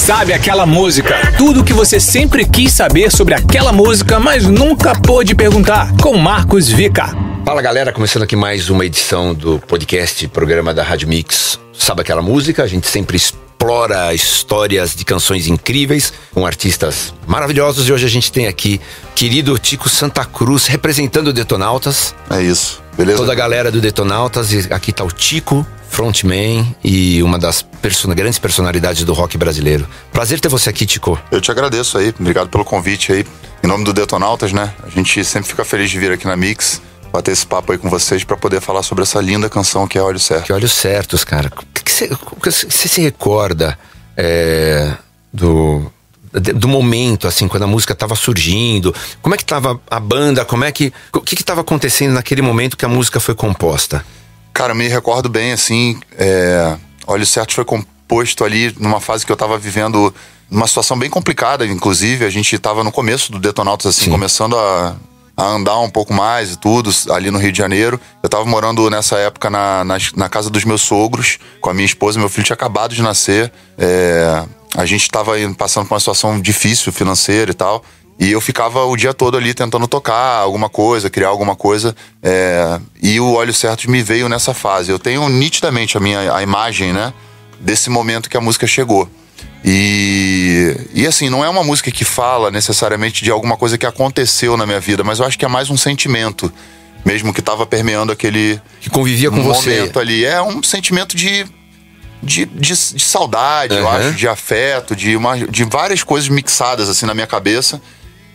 Sabe aquela música? Tudo o que você sempre quis saber sobre aquela música, mas nunca pôde perguntar. Com Marcos Vica. Fala galera, começando aqui mais uma edição do podcast, programa da Rádio Mix. Sabe aquela música? A gente sempre explora histórias de canções incríveis com artistas maravilhosos. E hoje a gente tem aqui querido Tico Santa Cruz representando o Detonautas. É isso, beleza? Toda a galera do Detonautas. E aqui tá o Tico, frontman e uma das grandes personalidades do rock brasileiro. Prazer ter você aqui, Tico. Eu te agradeço aí, obrigado pelo convite aí. Em nome do Detonautas, né? A gente sempre fica feliz de vir aqui na Mix, bater esse papo aí com vocês pra poder falar sobre essa linda canção que é Olhos Certos. Que Olhos Certos, cara. O que você se recorda do momento, assim, quando a música tava surgindo? Como é que tava a banda? O que tava acontecendo naquele momento que a música foi composta? Cara, me recordo bem, assim, Olhos Certos foi composto ali numa fase que eu tava vivendo uma situação bem complicada, inclusive. A gente tava no começo do Detonautas, assim, Sim. começando a andar um pouco mais e tudo, ali no Rio de Janeiro. Eu tava morando nessa época na casa dos meus sogros, com a minha esposa. Meu filho tinha acabado de nascer. A gente tava passando por uma situação difícil, financeira e tal. E eu ficava o dia todo ali tentando tocar alguma coisa, criar alguma coisa. E o Olhos Certos me veio nessa fase. Eu tenho nitidamente a imagem, né, desse momento que a música chegou. E assim, não é uma música que fala necessariamente de alguma coisa que aconteceu na minha vida, mas eu acho que é mais um sentimento mesmo que tava permeando aquele... Que convivia com você. Momento ali. É um sentimento de saudade, eu acho, de afeto, de várias coisas mixadas assim na minha cabeça,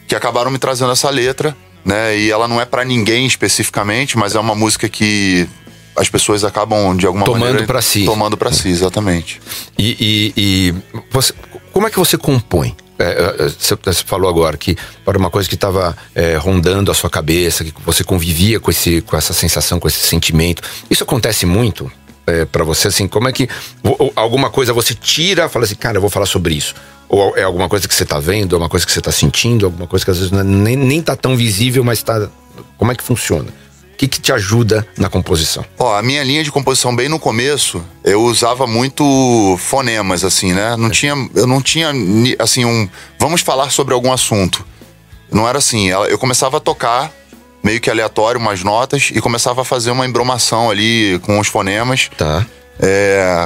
que acabaram me trazendo essa letra, né? E ela não é pra ninguém especificamente, mas é uma música que as pessoas acabam, de alguma maneira... Tomando pra si, exatamente. E você, como é que você compõe? Você falou agora que era uma coisa que estava rondando a sua cabeça, que você convivia com essa sensação, com esse sentimento. Isso acontece muito pra você, assim? Como é que alguma coisa você tira, fala assim, cara, eu vou falar sobre isso? Ou é alguma coisa que você tá vendo, alguma coisa que você tá sentindo, alguma coisa que às vezes nem tá tão visível, mas tá... Como é que funciona? O que te ajuda na composição? A minha linha de composição bem no começo, eu usava muito fonemas, assim, né? Eu não tinha, assim, vamos falar sobre algum assunto. Não era assim, eu começava a tocar, meio que aleatório, umas notas, e começava a fazer uma embromação ali com os fonemas. Tá.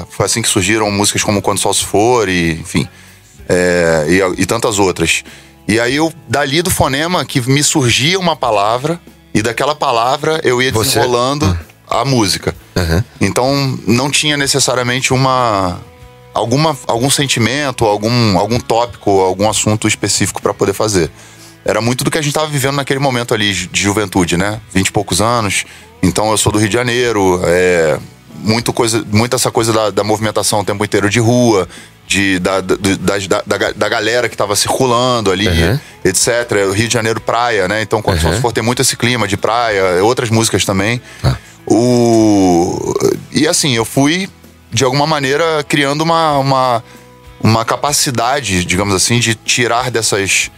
Foi assim que surgiram músicas como Quando o Sol Se For, enfim, e tantas outras. E aí, dali do fonema, que me surgia uma palavra... E daquela palavra eu ia desenrolando a música. Então não tinha necessariamente algum sentimento, algum tópico, algum assunto específico para poder fazer. Era muito do que a gente estava vivendo naquele momento ali de juventude, né? 20 e poucos anos. Então eu sou do Rio de Janeiro, muito essa coisa da movimentação o tempo inteiro de rua, da galera que estava circulando ali, etc. O Rio de Janeiro, praia, né? Então, quando for tem muito esse clima de praia, outras músicas também. E assim, eu fui, de alguma maneira, criando uma capacidade, digamos assim, de tirar dessas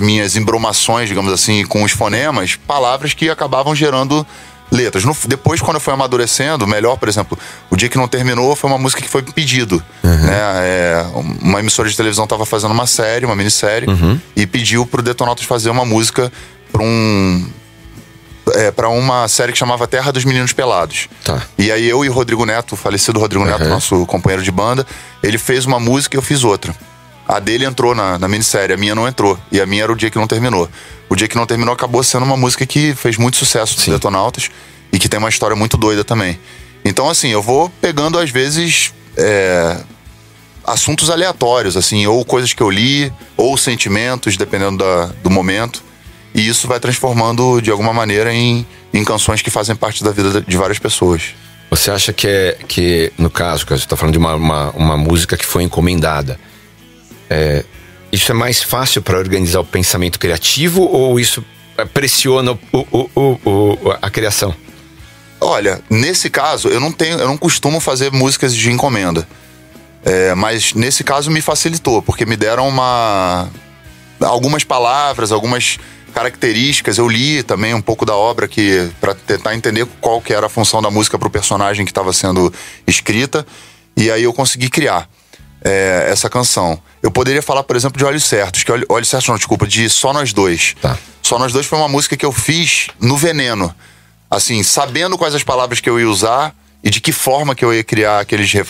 minhas embromações, digamos assim, com os fonemas, palavras que acabavam gerando letras. Depois, quando eu fui amadurecendo, melhor, por exemplo, O Dia Que Não Terminou foi uma música que foi pedido, né? Uma emissora de televisão estava fazendo uma minissérie, e pediu pro Detonautas fazer uma música pra uma série que chamava Terra dos Meninos Pelados. Tá. E aí eu e o Rodrigo Neto, o falecido Rodrigo Neto, nosso companheiro de banda, ele fez uma música e eu fiz outra. A dele entrou na minissérie, a minha não entrou. E a minha era O Dia Que Não Terminou. O Dia Que Não Terminou acabou sendo uma música que fez muito sucesso dos Detonautas e que tem uma história muito doida também. Então, assim, eu vou pegando, às vezes, assuntos aleatórios, assim, ou coisas que eu li, ou sentimentos, dependendo do momento. E isso vai transformando, de alguma maneira, em canções que fazem parte da vida de várias pessoas. Você acha que no caso, que você está falando de uma música que foi encomendada, isso é mais fácil para organizar o pensamento criativo ou isso pressiona a criação? Olha, nesse caso, eu não costumo fazer músicas de encomenda. Mas nesse caso me facilitou, porque me deram algumas palavras, algumas características. Eu li também um pouco da obra para tentar entender qual que era a função da música para o personagem que estava sendo escrita. E aí eu consegui criar. essa canção. Eu poderia falar, por exemplo, de Olhos Certos, que Olhos Certos não, desculpa, de Só Nós Dois. Tá. Só Nós Dois foi uma música que eu fiz no veneno. Assim, sabendo quais as palavras que eu ia usar e de que forma que eu ia criar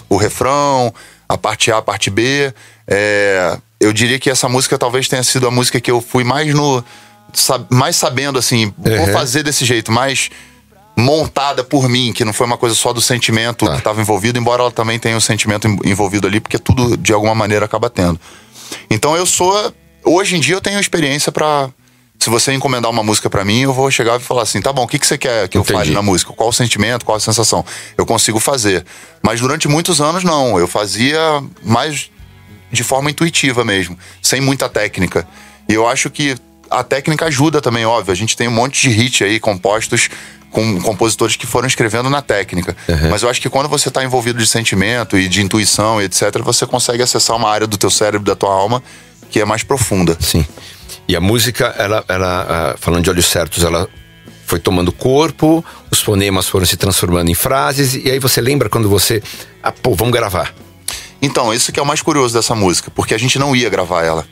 o refrão, a parte A, a parte B. Eu diria que essa música talvez tenha sido a música que eu fui mais sabendo, assim, vou fazer desse jeito, mais montada por mim, que não foi uma coisa só do sentimento que estava envolvido, embora ela também tenha um sentimento envolvido ali, porque tudo de alguma maneira acaba tendo. Então hoje em dia eu tenho experiência pra... Se você encomendar uma música pra mim, eu vou chegar e falar assim, tá bom, o que você quer que eu fale na música? Qual o sentimento, qual a sensação? Eu consigo fazer. Mas durante muitos anos não, eu fazia mais de forma intuitiva mesmo, sem muita técnica. E eu acho que a técnica ajuda também, óbvio. A gente tem um monte de hit aí compostos com compositores que foram escrevendo na técnica. Mas eu acho que quando você tá envolvido de sentimento e de intuição e etc, você consegue acessar uma área do teu cérebro, da tua alma, que é mais profunda. Sim. E a música, ela falando de Olhos Certos, ela foi tomando corpo, os fonemas foram se transformando em frases, e aí você lembra quando você... vamos gravar. Então, isso que é o mais curioso dessa música, porque a gente não ia gravar ela.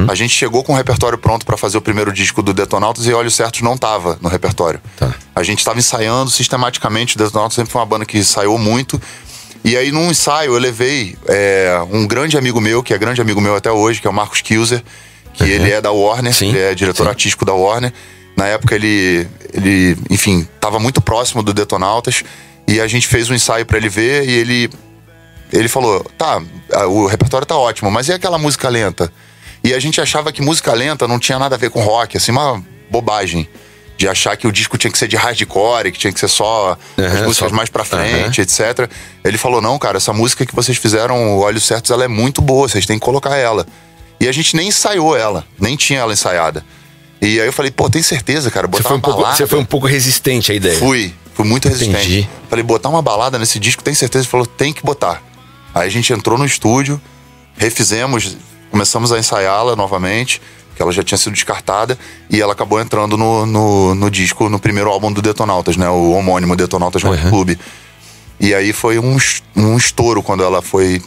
A gente chegou com o repertório pronto pra fazer o primeiro disco do Detonautas e Olhos Certos não tava no repertório. A gente tava ensaiando sistematicamente. O Detonautas sempre foi uma banda que ensaiou muito. E aí num ensaio eu levei um grande amigo meu, que é grande amigo meu até hoje, que é o Marcos Kilzer, que ele é da Warner, ele é diretor artístico da Warner. Na época ele, enfim, tava muito próximo do Detonautas. E a gente fez um ensaio pra ele ver e ele falou, o repertório tá ótimo, mas e aquela música lenta? E a gente achava que música lenta não tinha nada a ver com rock, assim, uma bobagem. De achar que o disco tinha que ser de hardcore, que tinha que ser só as músicas mais pra frente, etc. Ele falou, não, cara, essa música que vocês fizeram, Olhos Certos, ela é muito boa, vocês têm que colocar ela. E a gente nem ensaiou ela, nem tinha ela ensaiada. E aí eu falei, tem certeza, cara, botar uma balada... Você foi um pouco resistente à ideia. Fui muito resistente. Entendi. Falei, botar uma balada nesse disco, tem certeza? Ele falou, tem que botar. Aí a gente entrou no estúdio, refizemos, começamos a ensaiá-la novamente, que ela já tinha sido descartada, e ela acabou entrando no disco, no primeiro álbum do Detonautas, né? O homônimo Detonautas Rock Club. E aí foi um estouro quando ela foi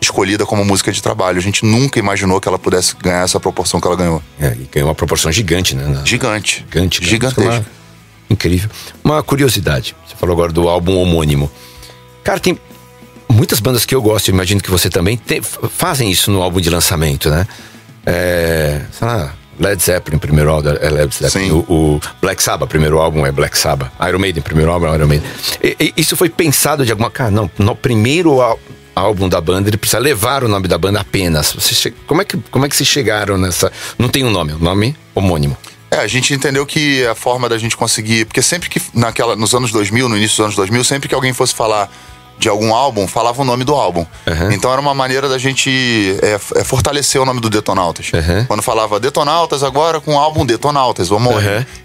escolhida como música de trabalho. A gente nunca imaginou que ela pudesse ganhar essa proporção que ela ganhou. E ganhou uma proporção gigante, né? Gigantesca. Incrível. Uma curiosidade, você falou agora do álbum homônimo. Cara, tem muitas bandas que eu gosto, imagino que você também, fazem isso no álbum de lançamento, né? Sei lá, Led Zeppelin, primeiro álbum é Led Zeppelin. O Black Sabbath, primeiro álbum é Black Sabbath. Iron Maiden, primeiro álbum é Iron Maiden. Isso foi pensado de alguma... Cara, não, no primeiro álbum da banda, ele precisa levar o nome da banda apenas. Como é que vocês chegaram nessa... Não tem um nome, o nome homônimo. A gente entendeu que a forma da gente conseguir... Porque sempre que, nos anos 2000, no início dos anos 2000, sempre que alguém fosse falar de algum álbum, falava o nome do álbum. Então era uma maneira da gente fortalecer o nome do Detonautas. Quando falava Detonautas agora com o álbum Detonautas, vamos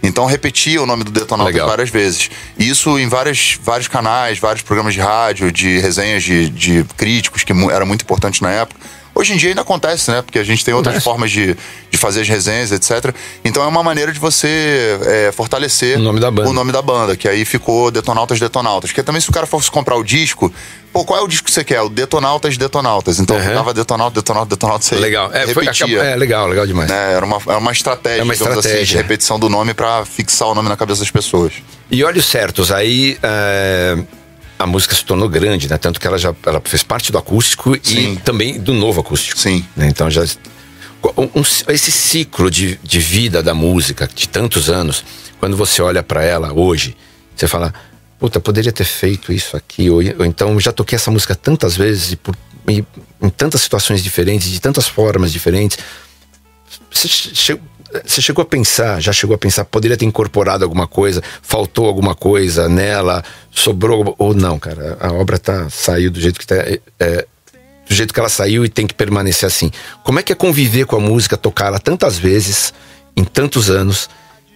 então repetia o nome do Detonautas várias vezes. Isso em vários canais, vários programas de rádio, de resenhas de críticos, que era muito importante na época. Hoje em dia ainda acontece, né? Porque a gente tem outras formas de fazer as resenhas, etc. Então é uma maneira de você fortalecer o nome da banda, que aí ficou Detonautas. Porque também se o cara fosse comprar o disco, qual é o disco que você quer? O Detonautas. Então dava Detonautas, aí legal. repetia. Legal demais. Era uma estratégia, assim, de repetição do nome pra fixar o nome na cabeça das pessoas. E Olhos Certos, aí... A música se tornou grande, né? Tanto que ela fez parte do acústico e também do novo acústico. Né? Então já... esse ciclo de vida da música, de tantos anos, quando você olha pra ela hoje, você fala, puta, poderia ter feito isso aqui, ou então já toquei essa música tantas vezes e em tantas situações diferentes, de tantas formas diferentes. Você chegou a pensar, poderia ter incorporado alguma coisa, faltou alguma coisa nela, sobrou, ou não, cara, a obra saiu do jeito que do jeito que ela saiu e tem que permanecer assim. Como é que é conviver com a música, tocar ela tantas vezes, em tantos anos,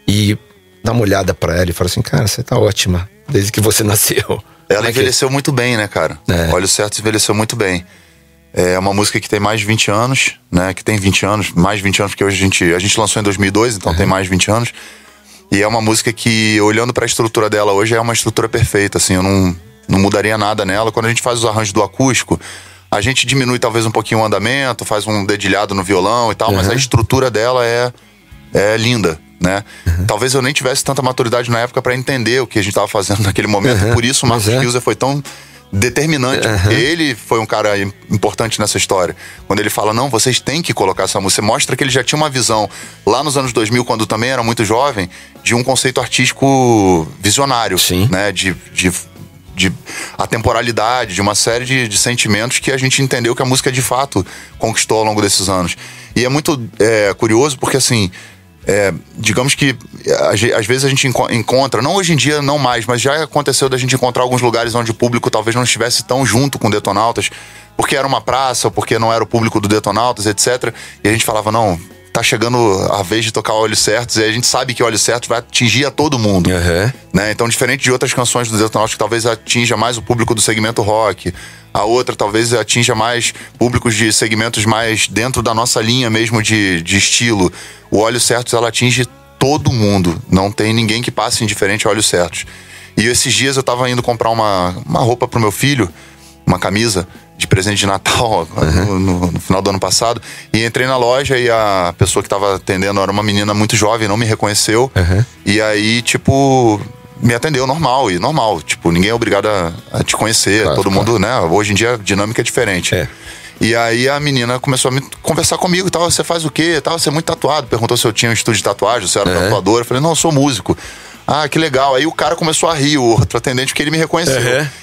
e dar uma olhada pra ela e falar assim, cara, você tá ótima, desde que você nasceu. Ela envelheceu muito bem, né, cara? Olhos Certos envelheceu muito bem. É uma música que tem mais de 20 anos, né? Que tem 20 anos, mais de 20 anos, porque hoje a gente lançou em 2002, então tem mais de 20 anos. E é uma música que, olhando pra estrutura dela hoje, é uma estrutura perfeita, assim, eu não mudaria nada nela. Quando a gente faz os arranjos do acústico, A gente diminui talvez um pouquinho o andamento, faz um dedilhado no violão e tal, mas a estrutura dela é linda, né? Talvez eu nem tivesse tanta maturidade na época pra entender o que a gente tava fazendo naquele momento. Por isso o Marcos Kilser foi tão determinante. Ele foi um cara importante nessa história. Quando ele fala, não, vocês têm que colocar essa música. Você mostra que ele já tinha uma visão, lá nos anos 2000, quando também era muito jovem, de um conceito artístico visionário. Sim. Né? De atemporalidade, de uma série de sentimentos que a gente entendeu que a música de fato conquistou ao longo desses anos. E é muito curioso porque, assim, digamos que às vezes a gente encontra, não hoje em dia, não mais, mas já aconteceu da gente encontrar alguns lugares onde o público talvez não estivesse tão junto com o Detonautas, porque era uma praça, ou porque não era o público do Detonautas, etc. E a gente falava, não, tá chegando a vez de tocar Olhos Certos, e a gente sabe que Olhos Certos vai atingir a todo mundo. Né? Então, diferente de outras canções do Detonautas que talvez atinja mais o público do segmento rock, a outra talvez atinja mais públicos de segmentos mais dentro da nossa linha mesmo de estilo. O Olhos Certos, ela atinge todo mundo. Não tem ninguém que passe indiferente a Olhos Certos. E esses dias eu tava indo comprar uma roupa pro meu filho, uma camisa de presente de Natal no final do ano passado, e entrei na loja e a pessoa que tava atendendo era uma menina muito jovem, não me reconheceu, e aí, tipo, me atendeu normal, tipo, ninguém é obrigado a te conhecer, claro, todo mundo, né, hoje em dia a dinâmica é diferente. E aí a menina começou a conversar comigo e tal, você faz o quê? Tal, você é muito tatuado, perguntou se eu tinha um estúdio de tatuagem, se eu era tatuador, eu falei, não, eu sou músico. Ah, que legal. Aí o cara começou a rir, o outro atendente, porque ele me reconheceu,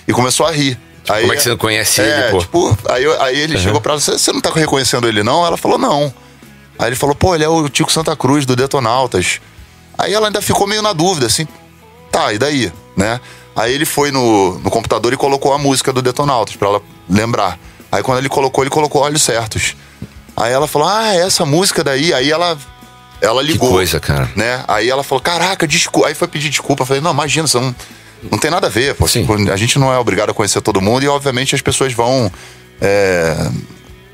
e começou a rir. Aí, como é que você não conhece ele, pô? Tipo, aí ele chegou pra ela, você não tá reconhecendo ele, não? Ela falou, não. Aí ele falou, pô, ele é o Tico Santa Cruz, do Detonautas. Aí ela ainda ficou meio na dúvida, assim, tá, e daí, né? Aí ele foi no computador e colocou a música do Detonautas, pra ela lembrar. Aí quando ele colocou Olhos Certos. Aí ela falou, é essa música daí. Aí ela ligou. Que coisa, cara. Né? Aí ela falou, caraca, desculpa. Aí foi pedir desculpa. Eu falei, não, imagina, você não tem nada a ver, pô. A gente não é obrigado a conhecer todo mundo e, obviamente, as pessoas vão,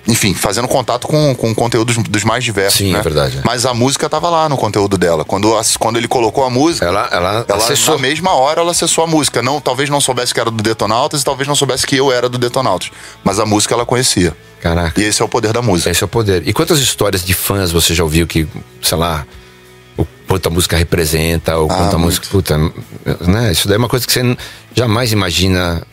enfim, fazendo contato com conteúdos dos mais diversos. Sim, né? É verdade. Mas a música tava lá no conteúdo dela. Quando ele colocou a música, ela acessou. Na mesma hora, ela acessou a música. Talvez não soubesse que era do Detonautas e talvez não soubesse que eu era do Detonautas. Mas a música ela conhecia. Caraca. E esse é o poder da música. Esse é o poder. E quantas histórias de fãs você já ouviu que, sei lá, o quanto a música representa, ou quanto a música... Puta, né? Isso daí é uma coisa que você jamais imagina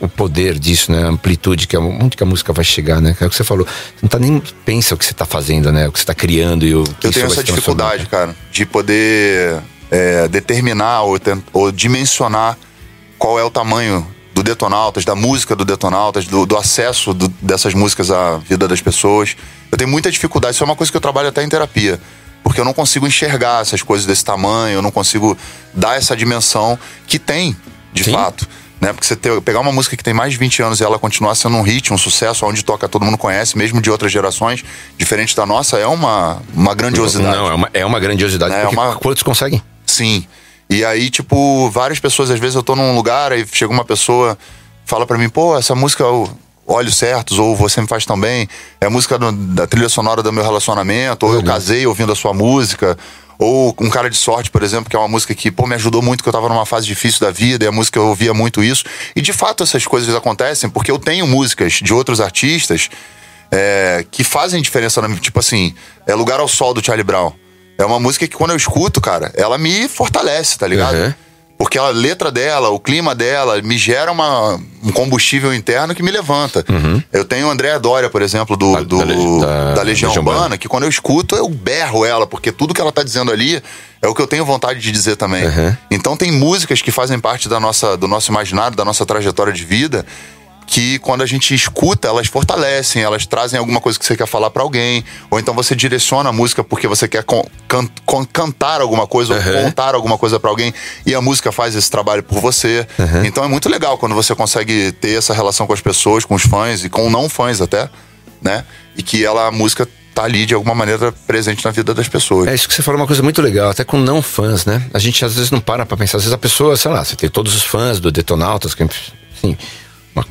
o poder disso, né? A amplitude, onde que a música vai chegar, né? É o que você falou. Você não nem pensa o que você tá fazendo, né? O que você tá criando e o que eu tenho essa dificuldade, cara, de poder determinar ou dimensionar qual é o tamanho do Detonautas, da música do Detonautas, do acesso dessas músicas à vida das pessoas. Eu tenho muita dificuldade. Isso é uma coisa que eu trabalho até em terapia. Porque eu não consigo enxergar essas coisas desse tamanho, eu não consigo dar essa dimensão que tem, de fato. Né? Porque você pegar uma música que tem mais de 20 anos e ela continuar sendo um hit, um sucesso, onde toca todo mundo conhece, mesmo de outras gerações, diferente da nossa, é uma grandiosidade. Não, é uma grandiosidade. Quantos conseguem? Sim. E aí, tipo, várias pessoas, às vezes eu tô num lugar, aí chega uma pessoa, fala pra mim, pô, essa música... Olhos Certos, ou Você Me Faz Tão Bem, é a música da trilha sonora do meu relacionamento, ou eu casei ouvindo a sua música, ou Um Cara de Sorte, por exemplo, que é uma música que, pô, me ajudou muito, que eu tava numa fase difícil da vida, e a música eu ouvia muito isso. E de fato essas coisas acontecem porque eu tenho músicas de outros artistas que fazem diferença na minha... Tipo assim, Lugar ao Sol, do Charlie Brown. É uma música que quando eu escuto, cara, ela me fortalece, tá ligado? Porque a letra dela, o clima dela, me gera um combustível interno que me levanta. Eu tenho Andréa Doria, por exemplo, da Legião Urbana, que quando eu escuto, eu berro ela, porque tudo que ela tá dizendo ali é o que eu tenho vontade de dizer também. Então tem músicas que fazem parte do nosso imaginário, da nossa trajetória de vida, que quando a gente escuta, elas fortalecem, elas trazem alguma coisa que você quer falar pra alguém, ou então você direciona a música porque você quer cantar alguma coisa, ou contar alguma coisa pra alguém, e a música faz esse trabalho por você. Então é muito legal quando você consegue ter essa relação com as pessoas, com os fãs e com não fãs até, né? E que a música tá ali de alguma maneira presente na vida das pessoas. É isso que você falou, uma coisa muito legal, até com não fãs, né? A gente às vezes não para pra pensar, às vezes a pessoa, sei lá, você tem todos os fãs do Detonautas, que, assim,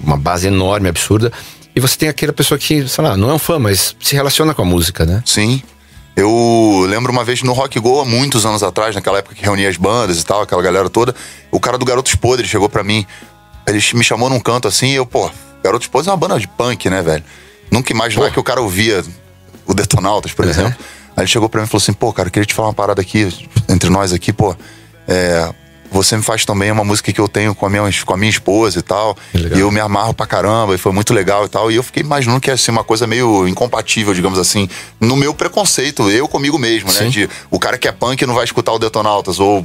uma base enorme, absurda, e você tem aquela pessoa que, sei lá, não é um fã, mas se relaciona com a música, né? Sim. Eu lembro uma vez no Rock Go, há muitos anos atrás, naquela época que reunia as bandas e tal, aquela galera toda, o cara do Garotos Podres chegou pra mim, ele me chamou num canto assim, eu Garoto Esposa é uma banda de punk, né, velho? Nunca imaginar que o cara ouvia o Detonautas, por exemplo. Aí ele chegou pra mim e falou assim, pô, cara, eu queria te falar uma parada aqui, entre nós aqui, pô. Você me faz também uma música que eu tenho com a minha esposa e tal. E eu me amarro pra caramba, e foi muito legal e tal. E eu fiquei imaginando que ia ser uma coisa meio incompatível, digamos assim, no meu preconceito, eu comigo mesmo, né? De o cara que é punk não vai escutar o Detonautas, ou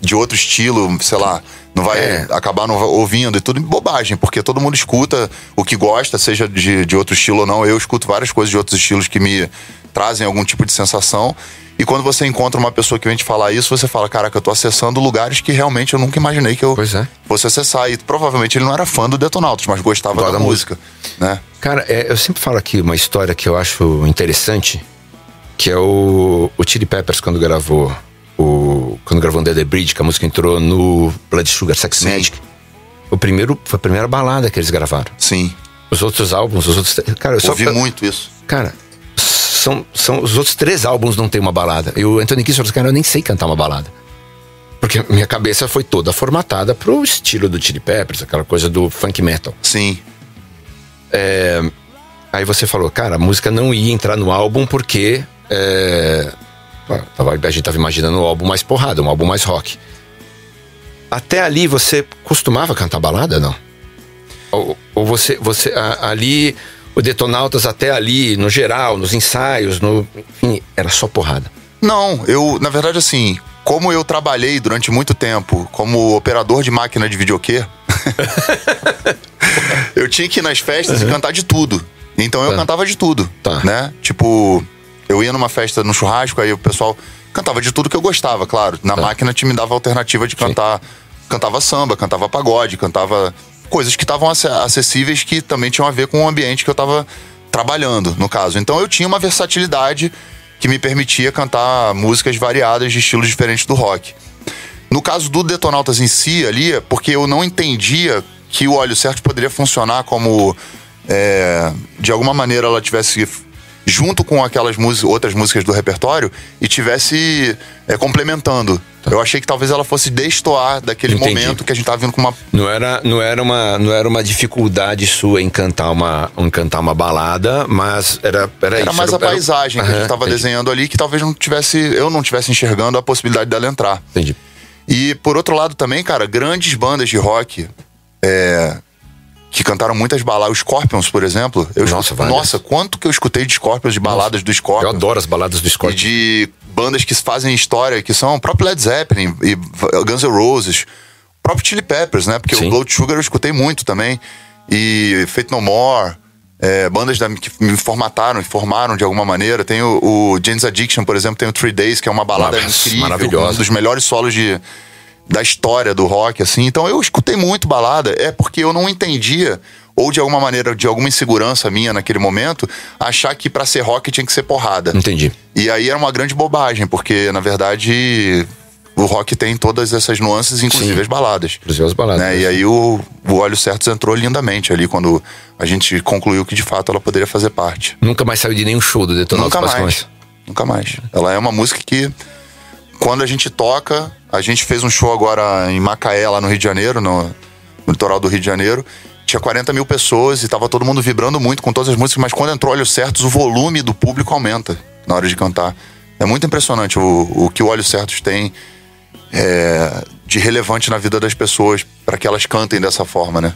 de outro estilo, sei lá, não vai acabar não ouvindo e tudo. Bobagem, porque todo mundo escuta o que gosta, seja de outro estilo ou não. Eu escuto várias coisas de outros estilos que me trazem algum tipo de sensação. E quando você encontra uma pessoa que vem te falar isso, você fala, caraca, eu tô acessando lugares que realmente eu nunca imaginei que eu fosse acessar. E provavelmente ele não era fã do Detonautas, mas gostava da música, né? Cara, eu sempre falo aqui uma história que eu acho interessante, que é o Chili Peppers, quando gravou Under the Bridge, que a música entrou no Blood Sugar Sex Magic. Foi a primeira balada que eles gravaram. Sim. Os outros álbuns, cara, eu ouvi muito isso. Cara, são os outros 3 álbuns não tem uma balada. E o Anthony Kiedis falou assim, cara, eu nem sei cantar uma balada. Porque minha cabeça foi toda formatada pro estilo do Chili Peppers, aquela coisa do funk metal. Sim. Aí você falou, cara, a música não ia entrar no álbum porque a gente tava imaginando um álbum mais porrada, um álbum mais rock. Até ali você costumava cantar balada, não? Ou você ali, o Detonautas até ali, no geral, nos ensaios, enfim, era só porrada? Não, na verdade, assim, como eu trabalhei durante muito tempo como operador de máquina de videokê, eu tinha que ir nas festas e cantar de tudo. Então eu cantava de tudo, né? Tipo, eu ia numa festa, no churrasco, aí o pessoal cantava de tudo que eu gostava, claro. Na máquina me dava a alternativa de cantar. Cantava samba, cantava pagode, cantava coisas que estavam acessíveis, que também tinham a ver com o ambiente que eu tava trabalhando, no caso. Então eu tinha uma versatilidade que me permitia cantar músicas variadas de estilos diferentes do rock. No caso do Detonautas em si, ali, porque eu não entendia que o Olhos Certos poderia funcionar como, de alguma maneira, ela tivesse junto com aquelas outras músicas do repertório e tivesse complementando. Eu achei que talvez ela fosse destoar daquele momento que a gente tava vindo com uma... Não era uma dificuldade sua em cantar uma balada, mas era isso. Mais a paisagem que a gente tava desenhando ali, que talvez eu não tivesse enxergando a possibilidade dela entrar. Entendi. E por outro lado também, cara, grandes bandas de rock que cantaram muitas baladas. Os Scorpions, por exemplo. Nossa, quanto que eu escutei de Scorpions, de baladas do Scorpions. Eu adoro as baladas do Scorpions. E de bandas que fazem história, que são o próprio Led Zeppelin e Guns N' Roses. O próprio Chili Peppers, né? Porque o Blood Sugar eu escutei muito também. E Faith No More. Bandas que me formaram de alguma maneira. Tem o Jane's Addiction, por exemplo, tem o 3 Days, que é uma balada incrível. Maravilhosa. Um dos melhores solos da história do rock, assim. Então eu escutei muito balada, porque eu não entendia, ou de alguma maneira, de alguma insegurança minha naquele momento, achar que pra ser rock tinha que ser porrada. Entendi. E aí era uma grande bobagem, porque na verdade o rock tem todas essas nuances, inclusive as baladas. Inclusive as baladas. Né? E aí o Olhos Certos entrou lindamente ali, quando a gente concluiu que de fato ela poderia fazer parte. Nunca mais saiu de nenhum show do Detonautas? Nunca mais. Ela é uma música que, quando a gente toca, a gente fez um show agora em Macaé, lá no Rio de Janeiro, no litoral do Rio de Janeiro. Tinha 40 mil pessoas e tava todo mundo vibrando muito com todas as músicas, mas quando entrou Olhos Certos, o volume do público aumenta na hora de cantar. É muito impressionante o que o Olhos Certos tem de relevante na vida das pessoas, para que elas cantem dessa forma, né?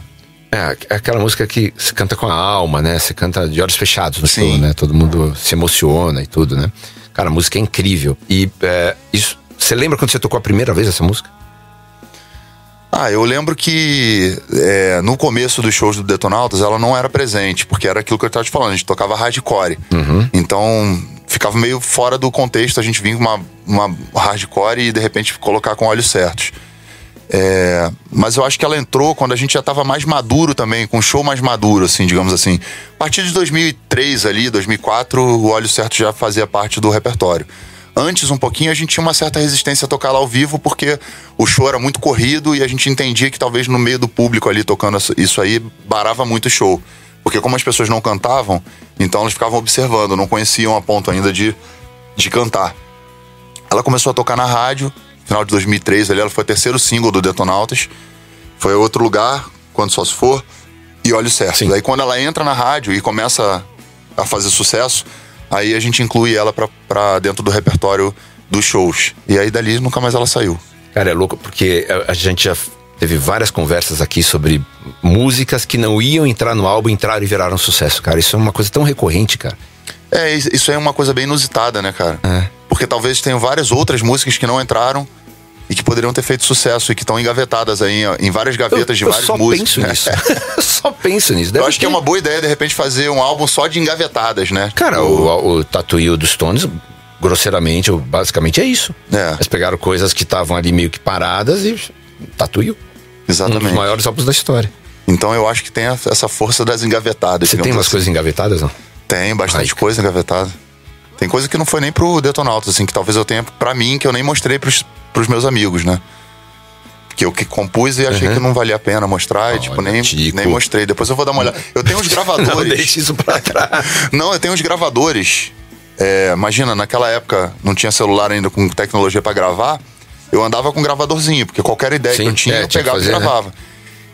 É aquela música que se canta com a alma, né? Você canta de olhos fechados no show, né? Todo mundo se emociona e tudo, né? Cara, a música é incrível. E isso, você lembra quando você tocou a primeira vez essa música? Eu lembro que no começo dos shows do Detonautas ela não era presente, porque era aquilo que eu estava te falando, a gente tocava hardcore. Então ficava meio fora do contexto a gente vir com uma hardcore e de repente colocar com Olhos Certos. Mas eu acho que ela entrou quando a gente já estava mais maduro também, com um show mais maduro, assim, digamos assim. A partir de 2003 ali, 2004, o Olhos Certos já fazia parte do repertório. Antes, um pouquinho, a gente tinha uma certa resistência a tocar lá ao vivo, porque o show era muito corrido e a gente entendia que talvez no meio do público ali tocando isso aí, barava muito o show. Porque como as pessoas não cantavam, então elas ficavam observando, não conheciam a ponto ainda de cantar. Ela começou a tocar na rádio, no final de 2003, ali ela foi o terceiro single do Detonautas. Foi Outro Lugar, Quando Só Se For. e Olhos Certos. Sim. Daí quando ela entra na rádio e começa a fazer sucesso, aí a gente inclui ela pra dentro do repertório dos shows. E aí dali nunca mais ela saiu. Cara, é louco porque a gente já teve várias conversas aqui sobre músicas que não iam entrar no álbum, entraram e viraram sucesso, cara. Isso é uma coisa tão recorrente, cara. Isso é uma coisa bem inusitada, né, cara? É. Porque talvez tenham várias outras músicas que não entraram e que poderiam ter feito sucesso e que estão engavetadas aí em várias gavetas de várias músicas. Eu só penso nisso. Eu acho que é uma boa ideia, de repente, fazer um álbum só de engavetadas, né? Cara, o Tattoo dos Stones, grosseiramente, basicamente é isso. É. Eles pegaram coisas que estavam ali meio que paradas e Tattoo. Exatamente. Um dos maiores álbuns da história. Então eu acho que tem essa força das engavetadas. Você tem umas coisas engavetadas, não? Tem bastante coisa engavetada. Tem coisa que não foi nem pro Detonautas, assim, que talvez eu tenha pra mim, que eu nem mostrei pros meus amigos, né? Que eu que compus e achei que não valia a pena mostrar. E, tipo, nem mostrei. Depois eu vou dar uma olhada. Eu tenho uns gravadores. Não, deixa isso pra trás. Não, eu tenho uns gravadores. Imagina, naquela época não tinha celular ainda com tecnologia pra gravar. Eu andava com um gravadorzinho, porque qualquer ideia que eu tinha, eu pegava e gravava. Né?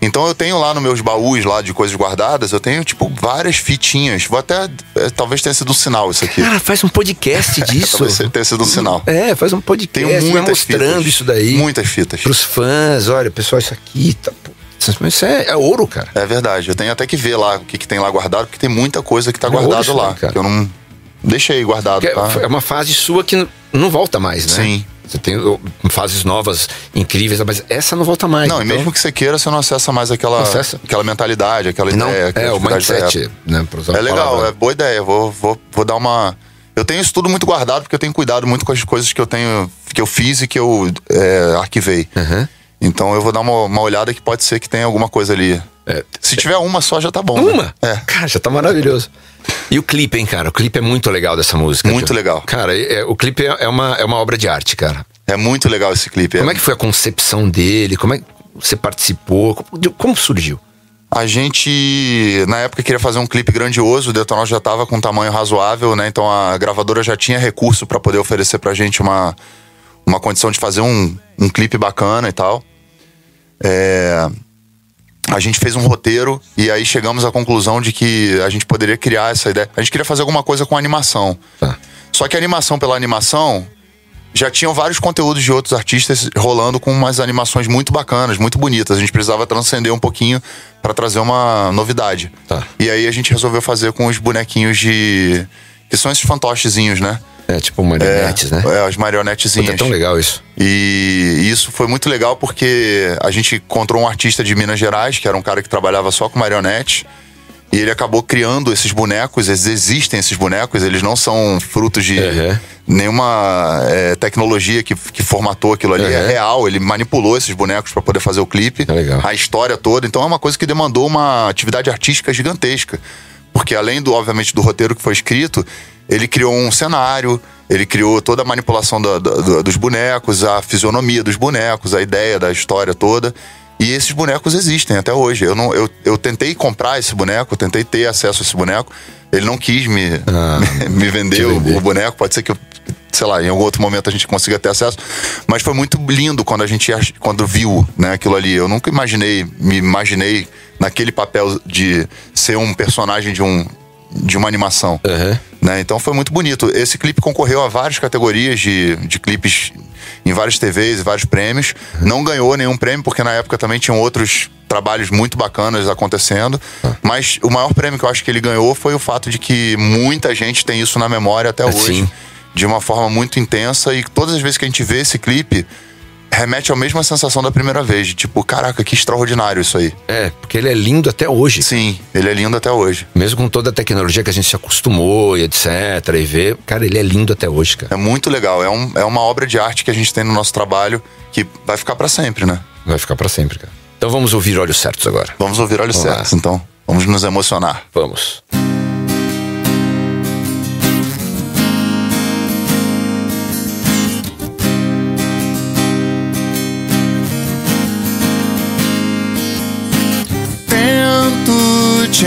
Então eu tenho lá nos meus baús lá de coisas guardadas, eu tenho, tipo, várias fitinhas. Vou até... talvez tenha sido um sinal isso aqui. Cara, faz um podcast disso. Talvez tenha sido um sinal. Faz um podcast. Tenho muitas mostrando fitas, isso daí. Muitas fitas. Pros fãs, olha, pessoal, isso aqui tá... Isso é ouro, cara. É verdade. Eu tenho até que ver lá o que tem lá guardado, porque tem muita coisa que tá guardado lá. Cara. Que eu não... Deixei guardado, tá? É uma fase sua que não volta mais, né? Sim. Você tem fases novas, incríveis, mas essa não volta mais. Não, então... e mesmo que você queira, você não acessa mais aquela mentalidade, aquela ideia. O mindset, né? É legal, é boa ideia. Vou dar uma... Eu tenho isso tudo muito guardado, porque eu tenho cuidado muito com as coisas que eu fiz e que eu arquivei. Uhum. Então eu vou dar uma olhada que pode ser que tenha alguma coisa ali. Se tiver uma só, já tá bom. Uma? Né? Cara, já tá maravilhoso. E o clipe, hein, cara? O clipe é muito legal dessa música. Muito legal. Cara, o clipe é uma obra de arte, cara. É muito legal esse clipe. Como é que foi a concepção dele? Como é que você participou? Como surgiu? A gente, na época, queria fazer um clipe grandioso. O Detonautas já tava com um tamanho razoável, né? Então a gravadora já tinha recurso pra poder oferecer pra gente uma condição de fazer um clipe bacana e tal. A gente fez um roteiro e aí chegamos à conclusão de que a gente poderia criar essa ideia. A gente queria fazer alguma coisa com animação. Tá. Só que a animação pela animação, já tinham vários conteúdos de outros artistas rolando com umas animações muito bacanas, muito bonitas. A gente precisava transcender um pouquinho pra trazer uma novidade. Tá. E aí a gente resolveu fazer com os bonequinhos que são esses fantochezinhos, né? Tipo marionetes, né? As marionetezinhas. É tão legal isso. E isso foi muito legal porque a gente encontrou um artista de Minas Gerais, que era um cara que trabalhava só com marionete. E ele acabou criando esses bonecos. Existem esses bonecos, eles não são frutos de nenhuma tecnologia que formatou aquilo ali. É real, ele manipulou esses bonecos para poder fazer o clipe. É legal. A história toda. Então é uma coisa que demandou uma atividade artística gigantesca. Porque além obviamente, do roteiro que foi escrito, ele criou um cenário, ele criou toda a manipulação dos bonecos, a fisionomia dos bonecos, a ideia da história toda. E esses bonecos existem até hoje. Eu tentei comprar esse boneco, eu tentei ter acesso a esse boneco. Ele não quis me vender o boneco. Pode ser que, sei lá, em algum outro momento a gente consiga ter acesso. Mas foi muito lindo quando viu, né, aquilo ali. Eu nunca me imaginei naquele papel de ser um personagem de uma animação. Né? Então foi muito bonito. Esse clipe concorreu a várias categorias de clipes em várias TVs e vários prêmios. Não ganhou nenhum prêmio, porque na época também tinham outros trabalhos muito bacanas acontecendo. Mas o maior prêmio que eu acho que ele ganhou foi o fato de que muita gente tem isso na memória até hoje. Sim. De uma forma muito intensa. E todas as vezes que a gente vê esse clipe, remete à mesma sensação da primeira vez. De tipo, caraca, que extraordinário isso aí. Porque ele é lindo até hoje. Sim, ele é lindo até hoje. Mesmo com toda a tecnologia que a gente se acostumou e etc. E vê, cara, ele é lindo até hoje, cara. É muito legal. É uma obra de arte que a gente tem no nosso trabalho que vai ficar pra sempre, né? Vai ficar pra sempre, cara. Então vamos ouvir Olhos Certos agora. Vamos ouvir Olhos Certos, então. Vamos nos emocionar. Vamos. Te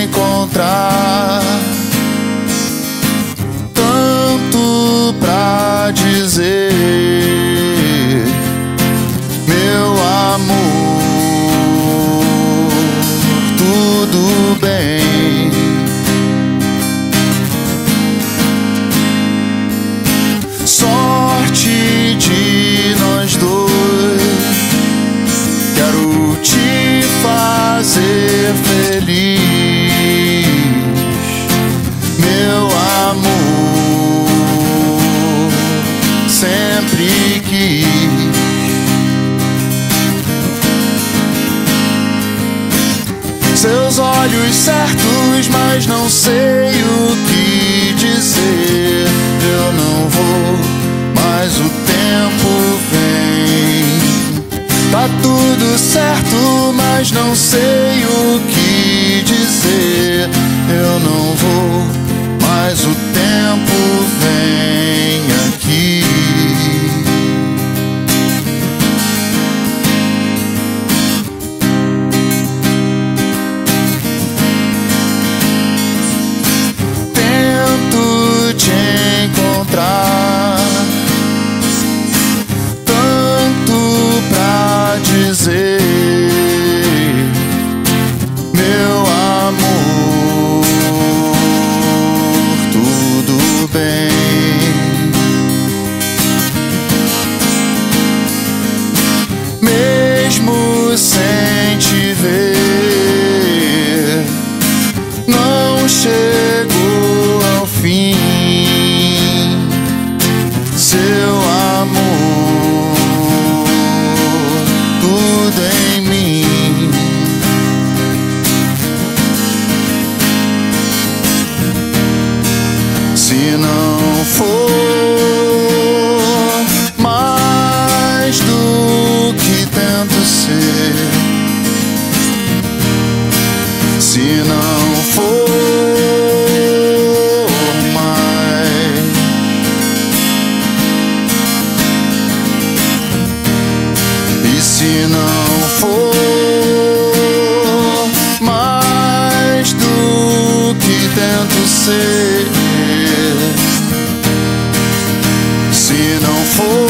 encontrar, tanto pra dizer, meu amor, tu eu não vou, mas o tempo vem aqui. Tento te encontrar, tanto pra dizer, meu amor, tudo bem. Mesmo sem te ver, não chegou ao fim. Seu amor, tudo em mim. Se não for mais do que tento ser, se não for mais, e se não for mais do que tento ser, se não for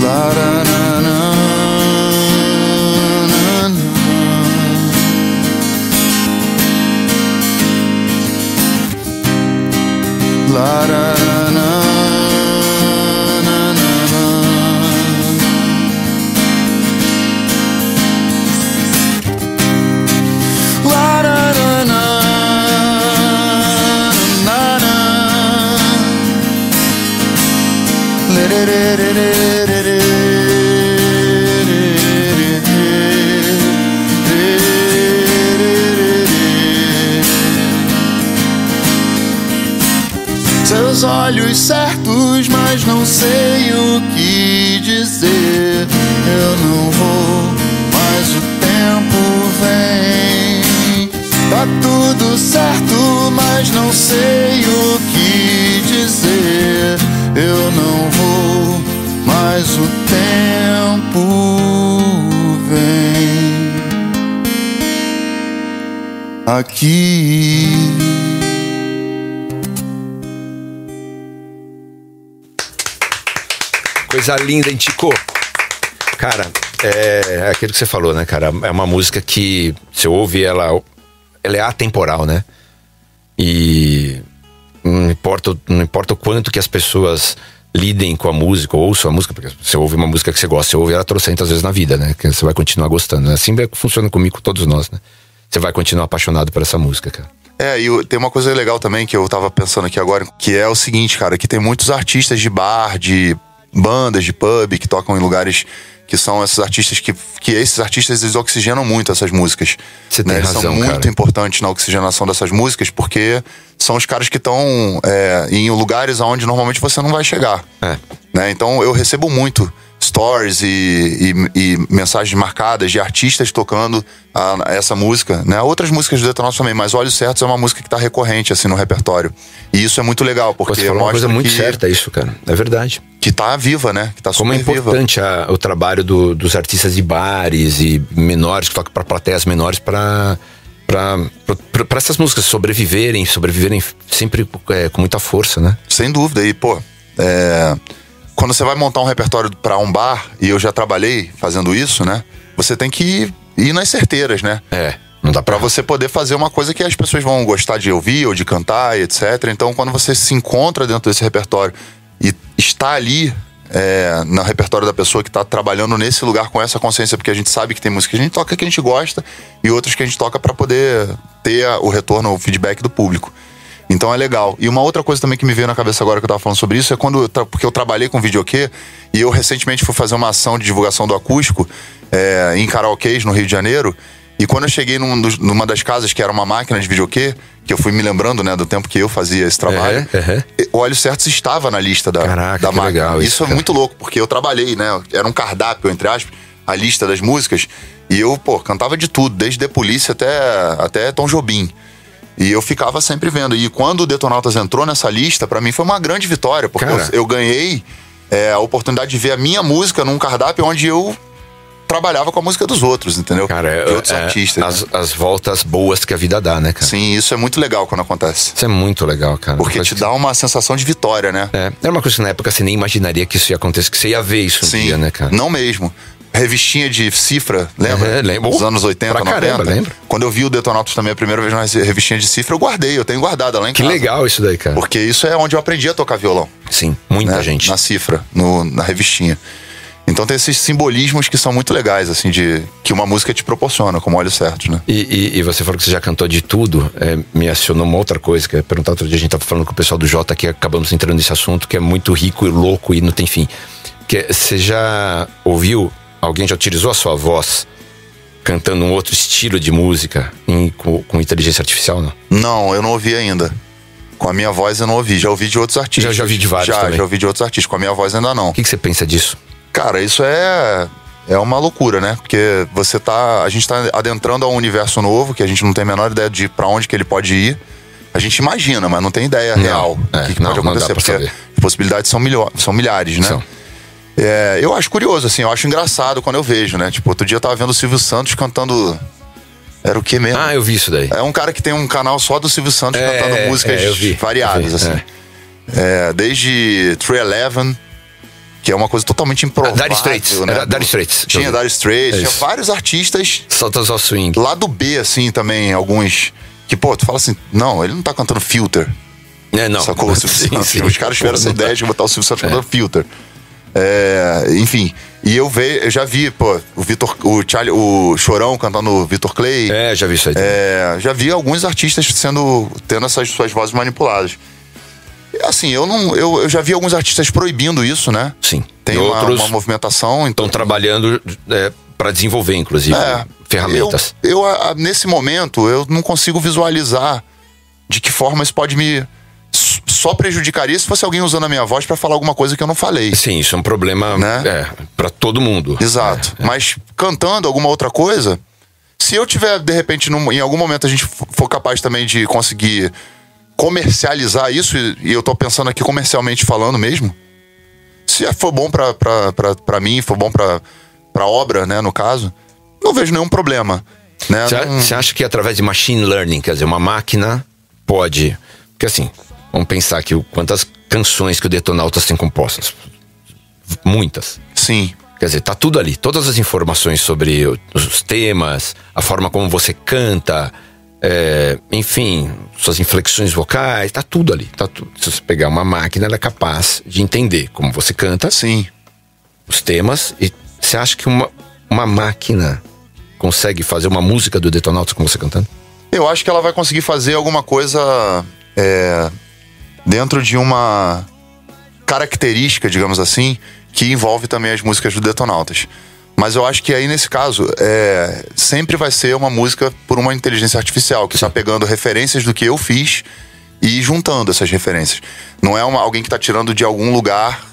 la la na na na na, la la na na na na. La da da na na na. Le de de de de de de. Seus olhos certos, mas não sei o que dizer. Eu não vou, mas o tempo vem. Tá tudo certo, mas não sei o que dizer. Eu não vou, mas o tempo vem aqui. Coisa linda, hein, Tico? Cara, é aquilo que você falou, né, cara? É uma música que você ouve, ela é atemporal, né? E não importa o quanto que as pessoas lidem com a música, ou ouçam a música, porque você ouve uma música que você gosta, você ouve ela trocentas vezes na vida, né? Que você vai continuar gostando, né? Assim funciona comigo, com todos nós, né? Você vai continuar apaixonado por essa música, cara. E tem uma coisa legal também que eu tava pensando aqui agora, que é o seguinte, cara, que tem muitos artistas de bar, de bandas de pub que tocam em lugares que são esses artistas que esses artistas eles oxigenam muito essas músicas. Você tem razão, são muito cara. importantes na oxigenação dessas músicas, porque são os caras que estão em lugares onde normalmente você não vai chegar. Né? Então eu recebo muito stories e mensagens marcadas de artistas tocando essa música, né? Outras músicas do Detonautas também, mas Olhos Certos é uma música que tá recorrente assim no repertório. E isso é muito legal, porque você falou uma coisa muito certa, isso, cara. É verdade. Que tá viva, né? Que tá super viva. Como é importante o trabalho dos artistas de bares e menores, que tocam pra plateias menores, pra essas músicas sobreviverem sempre com muita força, né? Sem dúvida. E, pô, quando você vai montar um repertório pra um bar, e eu já trabalhei fazendo isso, né? Você tem que ir nas certeiras, né? Não dá pra você poder fazer uma coisa que as pessoas vão gostar de ouvir ou de cantar, etc. Então, quando você se encontra dentro desse repertório e está ali no repertório da pessoa que está trabalhando nesse lugar com essa consciência, porque a gente sabe que tem música que a gente toca que a gente gosta e outras que a gente toca para poder ter o retorno, o feedback do público. Então é legal. E uma outra coisa também que me veio na cabeça agora que eu tava falando sobre isso é porque eu trabalhei com videokê e eu recentemente fui fazer uma ação de divulgação do acústico em karaokês no Rio de Janeiro. E quando eu cheguei numa das casas, que era uma máquina de videokê, que eu fui me lembrando, né, do tempo que eu fazia esse trabalho, o Olhos Certos estava na lista da máquina. Legal isso é muito louco, porque eu trabalhei, né, era um cardápio, entre aspas, a lista das músicas, e eu, cantava de tudo, desde The Police até Tom Jobim. E eu ficava sempre vendo. E quando o Detonautas entrou nessa lista, pra mim foi uma grande vitória, porque eu ganhei a oportunidade de ver a minha música num cardápio onde eu trabalhava com a música dos outros, entendeu? Cara, de outros artistas. As voltas boas que a vida dá, né, cara? Sim, isso é muito legal quando acontece. Isso é muito legal, cara. Porque te dá uma sensação de vitória, né? Era uma coisa que na época você nem imaginaria que isso ia acontecer, que você ia ver isso um dia, né, cara? Não mesmo. Revistinha de cifra, lembra? Lembro. Dos anos 80, 90. Caramba, lembro. Quando eu vi o Detonautas também a primeira vez na revistinha de cifra, eu guardei, eu tenho guardada lá em casa. Que legal isso daí, cara. Porque isso é onde eu aprendi a tocar violão. Sim, muita gente. Na cifra, na revistinha. Então tem esses simbolismos que são muito legais, assim, que uma música te proporciona, como Olhos Certos, né? E você falou que você já cantou de tudo, me acionou uma outra coisa, que é perguntar outro dia, a gente tava falando com o pessoal do Jota aqui, acabamos entrando nesse assunto, que é muito rico e louco e não tem fim. Você já ouviu, alguém já utilizou a sua voz cantando um outro estilo de música com inteligência artificial, não? Não, eu não ouvi ainda. Com a minha voz eu não ouvi, já ouvi de outros artistas. Já ouvi de vários também. Já ouvi de outros artistas, com a minha voz ainda não. O que você pensa disso? Cara, isso é uma loucura, né? Porque a gente tá adentrando a um universo novo, que a gente não tem a menor ideia de pra onde que ele pode ir. A gente imagina, mas não tem ideia real do que pode acontecer, porque as possibilidades são milhares, né? São. Eu acho curioso, assim, eu acho engraçado quando eu vejo, né? Tipo, outro dia eu tava vendo o Silvio Santos cantando... Era o que mesmo? Ah, eu vi isso daí. É um cara que tem um canal só do Silvio Santos cantando músicas variadas, assim. Desde 311, que é uma coisa totalmente improvável, Dire Straits, né? Dire Straits. Tinha Dire Straits, tinha vários artistas. Soltas ao swing. Lá do B, assim, também, alguns... Que, tu fala assim, não, ele não tá cantando Filter. Não. Sacou? Sim. Os caras tiveram essa ideia de botar o Silvio Santos cantando Filter. Enfim, e eu já vi, o Chorão cantando Vitor Clay. Já vi isso aí. Já vi alguns artistas tendo essas suas vozes manipuladas. Assim, eu já vi alguns artistas proibindo isso, né? Sim. Tem uma movimentação. Estão trabalhando para desenvolver, inclusive, ferramentas. Nesse momento, eu não consigo visualizar de que forma isso pode me... Só prejudicaria se fosse alguém usando a minha voz pra falar alguma coisa que eu não falei. Sim, isso é um problema, né? Pra todo mundo. Exato. Mas cantando alguma outra coisa, se eu tiver, de repente, em algum momento a gente for capaz também de conseguir comercializar isso, e eu tô pensando aqui comercialmente falando mesmo, se for bom pra mim, for bom pra obra, né, no caso, não vejo nenhum problema. Né? Você acha que através de machine learning, quer dizer, uma máquina pode... Porque assim... Vamos pensar aqui quantas canções que o Detonautas tem compostas. Muitas. Sim. Quer dizer, tá tudo ali. Todas as informações sobre os temas, a forma como você canta, enfim, suas inflexões vocais, tá tudo ali. Tá tudo. Se você pegar uma máquina, ela é capaz de entender como você canta. Sim. Os temas. E você acha que uma máquina consegue fazer uma música do Detonautas com você cantando? Eu acho que ela vai conseguir fazer alguma coisa... dentro de uma característica, digamos assim, que envolve também as músicas do Detonautas. Mas eu acho que aí, nesse caso, sempre vai ser uma música por uma inteligência artificial, que está pegando referências do que eu fiz e juntando essas referências. Não é alguém que está tirando de algum lugar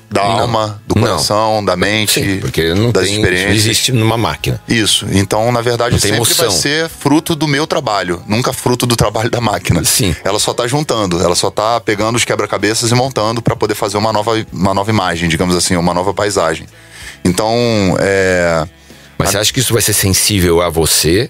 da alma, do coração, da mente, sim, porque das experiências. Não existe numa máquina. Isso. Então, na verdade, sempre emoção. vai ser fruto do meu trabalho, nunca fruto do trabalho da máquina. Sim. Ela só tá juntando, ela só tá pegando os quebra-cabeças e montando para poder fazer uma nova imagem, digamos assim, uma nova paisagem. Então, Mas você acha que isso vai ser sensível a você?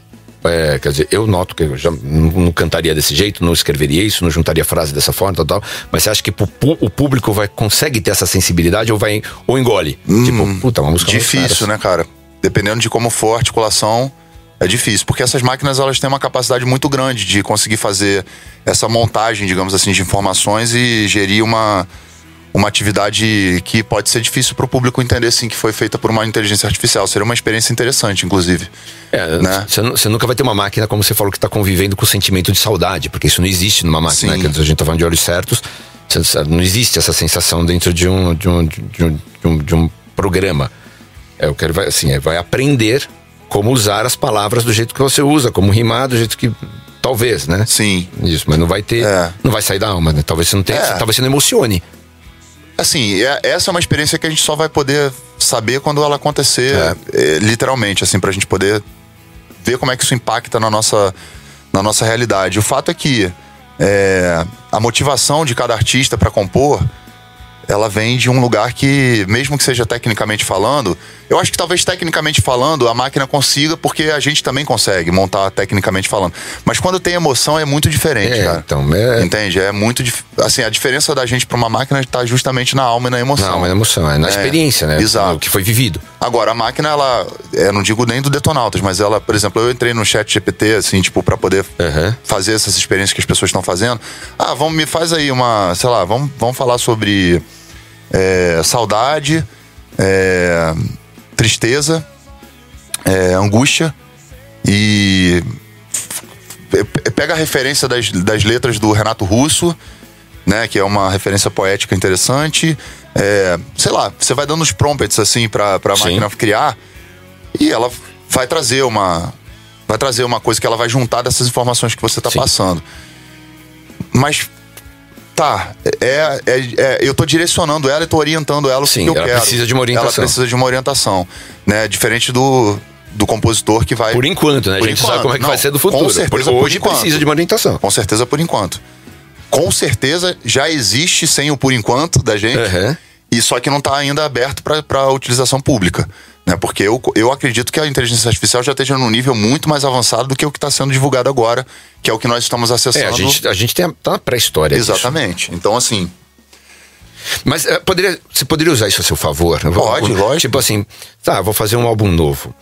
Quer dizer, eu noto que eu já não cantaria desse jeito, não escreveria isso, não juntaria frase dessa forma, tal. Mas você acha que o público consegue ter essa sensibilidade ou engole? Tipo, puta, uma música difícil, né, cara? Dependendo de como for a articulação, é difícil. Porque essas máquinas, elas têm uma capacidade muito grande de conseguir fazer essa montagem, digamos assim, de informações e gerir uma atividade que pode ser difícil para o público entender, sim, que foi feita por uma inteligência artificial. Seria uma experiência interessante, inclusive. Né? Você nunca vai ter uma máquina, como você falou, que está convivendo com o sentimento de saudade, porque isso não existe numa máquina. Né? A gente está falando de Olhos Certos, não existe essa sensação dentro de um programa. Vai aprender como usar as palavras do jeito que você usa, como rimar do jeito que... Talvez, né? Sim. Isso, mas não vai ter... Não vai sair da alma, né? Talvez você não tenha... Talvez você não emocione. Assim, essa é uma experiência que a gente só vai poder saber quando ela acontecer, literalmente, assim, pra gente poder ver como é que isso impacta na nossa realidade. O fato é que a motivação de cada artista pra compor, ela vem de um lugar que, mesmo que seja tecnicamente falando, eu acho que talvez tecnicamente falando a máquina consiga, porque a gente também consegue montar tecnicamente falando. Mas quando tem emoção é muito diferente, cara. Então, entende? É muito assim, a diferença da gente pra uma máquina está justamente na alma e na emoção. Na alma e na emoção, na experiência, né? Exato. O que foi vivido. Agora, a máquina, ela, não digo nem do Detonautas, mas ela, por exemplo, eu entrei no ChatGPT, assim, tipo, pra poder fazer essas experiências que as pessoas estão fazendo. Me faz aí uma, sei lá, vamos falar sobre saudade, tristeza, angústia, e pega a referência das letras do Renato Russo, né, que é uma referência poética interessante. Sei lá, você vai dando os prompts assim pra máquina criar, e ela vai trazer uma coisa que ela vai juntar dessas informações que você tá passando. Mas eu tô direcionando ela e tô orientando ela o que eu quero. Ela precisa de uma orientação. Ela precisa de uma orientação, né? Diferente do compositor que vai... Por enquanto, né? A gente sabe como é que vai ser do futuro. Com certeza, hoje precisa de uma orientação. Com certeza, por enquanto. Com certeza, já existe sem o por enquanto da gente. E só que não tá ainda aberto para utilização pública, né? Porque eu acredito que a inteligência artificial já esteja num nível muito mais avançado do que o que está sendo divulgado agora, que é o que nós estamos acessando. A gente tá na pré-história. Exatamente. Disso. Então, assim... Mas você poderia usar isso a seu favor? Pode, lógico. Tipo assim, vou fazer um álbum novo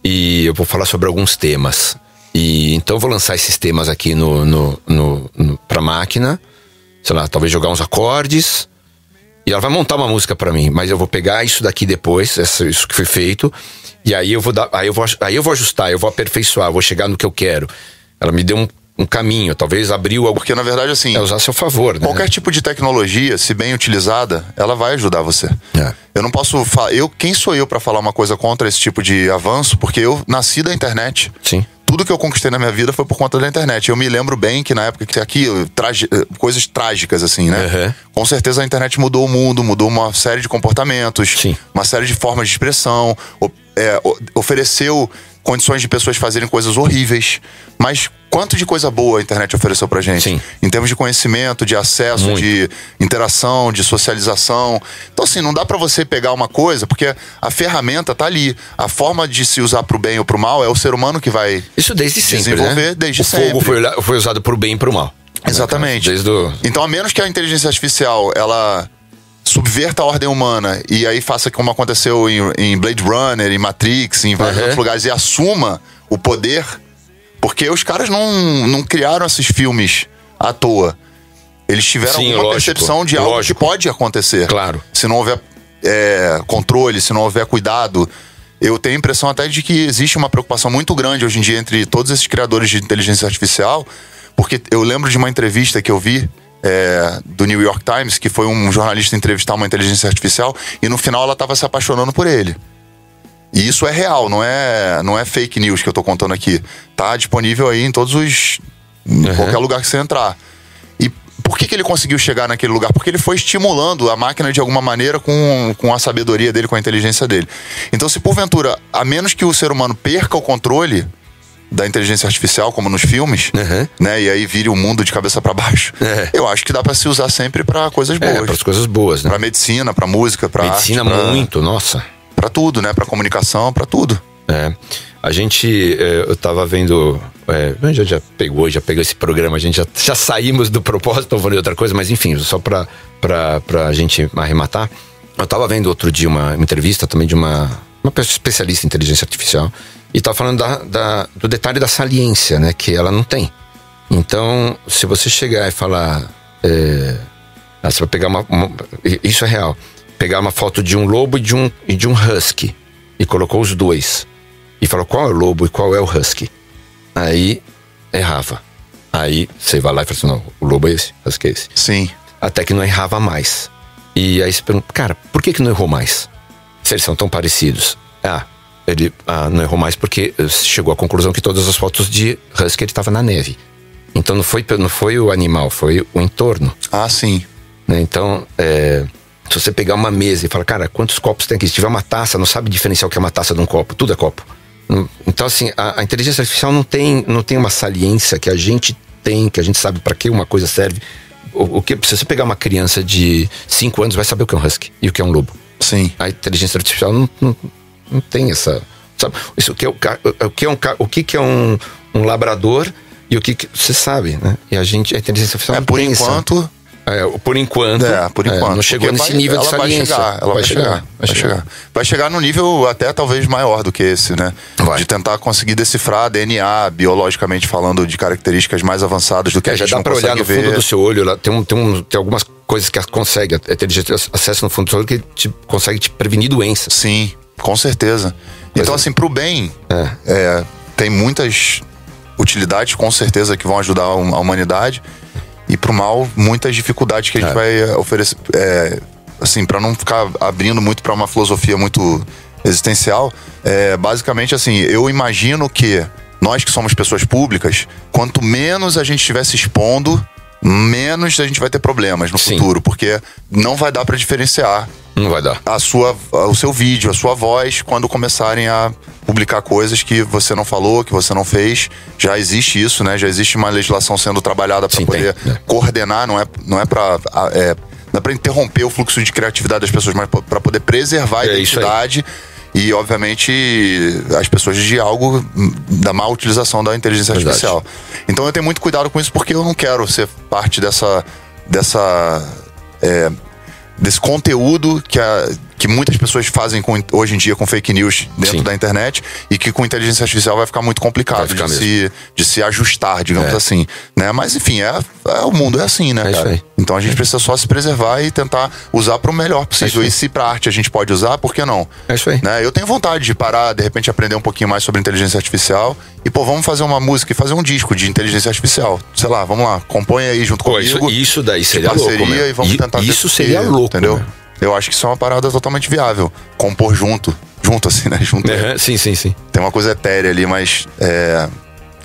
e eu vou falar sobre alguns temas. E então eu vou lançar esses temas aqui pra máquina, sei lá, talvez jogar uns acordes, e ela vai montar uma música pra mim, mas eu vou pegar isso daqui depois, isso que foi feito, e aí eu vou ajustar, eu vou aperfeiçoar, eu vou chegar no que eu quero. Ela me deu um caminho, talvez abriu algo. Porque na verdade, assim, usar a seu favor, né? Qualquer tipo de tecnologia, se bem utilizada, ela vai ajudar você. Eu não posso falar, quem sou eu pra falar uma coisa contra esse tipo de avanço? Porque eu nasci da internet. Sim. Tudo que eu conquistei na minha vida foi por conta da internet. Eu me lembro bem que na época que aqui, coisas trágicas, assim, né? Com certeza a internet mudou o mundo, mudou uma série de comportamentos, uma série de formas de expressão, ofereceu condições de pessoas fazerem coisas horríveis. Mas quanto de coisa boa a internet ofereceu pra gente? Sim. Em termos de conhecimento, de acesso, muito. De interação, de socialização. Então, assim, não dá pra você pegar uma coisa, porque a ferramenta tá ali. A forma de se usar pro bem ou pro mal é o ser humano que vai isso desde sempre, desenvolver, né? Desde sempre. O fogo foi usado pro bem e pro mal. Exatamente. Então, a menos que a inteligência artificial, ela subverta a ordem humana e aí faça como aconteceu em Blade Runner, em Matrix, em vários outros lugares, e assuma o poder, porque os caras não criaram esses filmes à toa. Eles tiveram alguma percepção de algo que pode acontecer. Claro. Se não houver controle, se não houver cuidado. Eu tenho a impressão até de que existe uma preocupação muito grande hoje em dia entre todos esses criadores de inteligência artificial, porque eu lembro de uma entrevista que eu vi do New York Times, que foi um jornalista entrevistar uma inteligência artificial e no final ela estava se apaixonando por ele. E isso é real, não é fake news que eu tô contando aqui. Tá disponível aí em todos em qualquer lugar que você entrar. E por que ele conseguiu chegar naquele lugar? Porque ele foi estimulando a máquina de alguma maneira com a sabedoria dele, com a inteligência dele. Então, se porventura, a menos que o ser humano perca o controle da inteligência artificial, como nos filmes, né? E aí vire o mundo de cabeça pra baixo. Eu acho que dá pra se usar sempre pra coisas boas. Pra coisas boas, né? Pra medicina, pra música, pra medicina arte. Muito, nossa. Pra tudo, né? Pra comunicação, pra tudo. A gente, eu tava vendo, já pegou esse programa, a gente já saímos do propósito, vou ler outra coisa, mas enfim, só pra gente arrematar. Eu tava vendo outro dia uma entrevista também de uma pessoa especialista em inteligência artificial, e tava falando do detalhe da saliência, né, que ela não tem. Então, se você chegar e falar, você vai pegar isso é real, pegar uma foto de um lobo e de um husky, e colocou os dois, e falou qual é o lobo e qual é o husky. Aí errava. Aí você vai lá e fala assim, não, o lobo é esse, o husky é esse. Sim. Até que não errava mais. E aí você pergunta, cara, por que não errou mais? Se eles são tão parecidos. ele não errou mais porque chegou à conclusão que todas as fotos de husky ele estava na neve. Então não foi o animal, foi o entorno. Ah, sim. Né? Então, se você pegar uma mesa e falar, cara, quantos copos tem aqui? Se tiver uma taça, não sabe diferenciar o que é uma taça de um copo. Tudo é copo. Então, assim, a inteligência artificial não tem uma saliência que a gente tem, que a gente sabe para que uma coisa serve. Se você pegar uma criança de 5 anos, vai saber o que é um husky e o que é um lobo. Sim. A inteligência artificial não tem essa... Sabe? Isso, o que é um labrador e o que você sabe, né? E a inteligência artificial não por tem enquanto... Por enquanto. Não chegou nesse nível de saliência. Ela vai chegar. Vai chegar num nível até talvez maior do que esse, né? De tentar conseguir decifrar DNA, biologicamente falando, de características mais avançadas do que a gente não consegue ver. Já dá pra olhar no fundo do seu olho, lá, tem algumas coisas que consegue, a inteligência acessa no fundo do seu olho que consegue te prevenir doenças. Sim, com certeza. Então, assim, pro bem, tem muitas utilidades, com certeza, que vão ajudar a humanidade. E pro mal, muitas dificuldades que a gente vai oferecer. Assim, pra não ficar abrindo muito pra uma filosofia muito existencial, basicamente assim, eu imagino que nós que somos pessoas públicas, quanto menos a gente estiver se expondo, menos a gente vai ter problemas no futuro, porque não vai dar pra diferenciar. Não vai dar. O seu vídeo, a sua voz, quando começarem a publicar coisas que você não falou, que você não fez. Já existe isso, né? Já existe uma legislação sendo trabalhada para poder coordenar, não é para interromper o fluxo de criatividade das pessoas, mas para poder preservar a identidade e, obviamente, as pessoas de algo da má utilização da inteligência artificial. Então eu tenho muito cuidado com isso, porque eu não quero ser parte desse conteúdo que muitas pessoas fazem hoje em dia com fake news dentro da internet, e que com inteligência artificial vai ficar muito complicado de se ajustar, digamos assim, né? Mas enfim, o mundo é assim, né, cara? Então a gente precisa só se preservar e tentar usar para o melhor possível. E se para arte a gente pode usar, por que não? É isso aí. Né? Eu tenho vontade de parar, de repente aprender um pouquinho mais sobre inteligência artificial e, vamos fazer uma música e fazer um disco de inteligência artificial. Sei lá, vamos lá, compõe aí junto comigo. Isso daí seria parceria, louco, e vamos tentar isso seria louco, entendeu? Né? Eu acho que isso é uma parada totalmente viável. Compor junto assim, né? Sim. Tem uma coisa etérea ali, mas...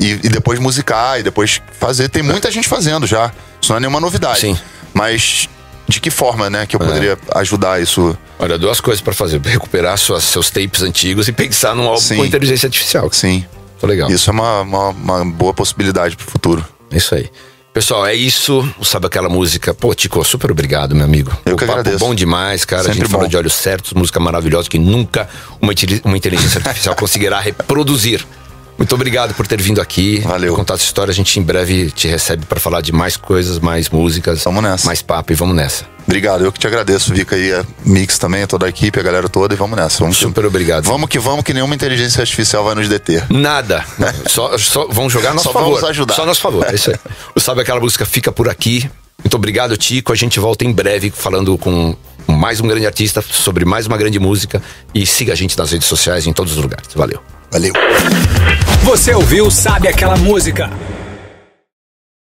E depois musicar, e depois fazer. Tem muita gente fazendo já. Isso não é nenhuma novidade. Sim. Mas de que forma, né, que eu poderia ajudar isso? Olha, 2 coisas pra fazer. Recuperar seus tapes antigos e pensar num álbum com inteligência artificial. Sim. Foi legal. Isso é uma boa possibilidade pro futuro. Isso aí. Pessoal, é isso. Sabe aquela música? Pô, Tico, super obrigado, meu amigo. Eu que agradeço. Bom demais, cara. Sempre a gente falou de Olhos Certos, música maravilhosa que nunca uma inteligência artificial conseguirá reproduzir. Muito obrigado por ter vindo aqui. Valeu. Contar essa história. A gente em breve te recebe para falar de mais coisas, mais músicas. Vamos nessa. Mais papo, e vamos nessa. Obrigado, eu que te agradeço, Vika, aí a Mix também, toda a equipe, a galera toda, e vamos nessa. Obrigado. Vamos, que nenhuma inteligência artificial vai nos deter. Nada. Só vão jogar a nosso favor. Vamos ajudar. Só a nosso favor, é isso aí. Sabe aquela música fica por aqui. Muito obrigado, Tico. A gente volta em breve falando com mais um grande artista, sobre mais uma grande música. E siga a gente nas redes sociais, em todos os lugares. Valeu. Valeu. Você ouviu Sabe Aquela Música?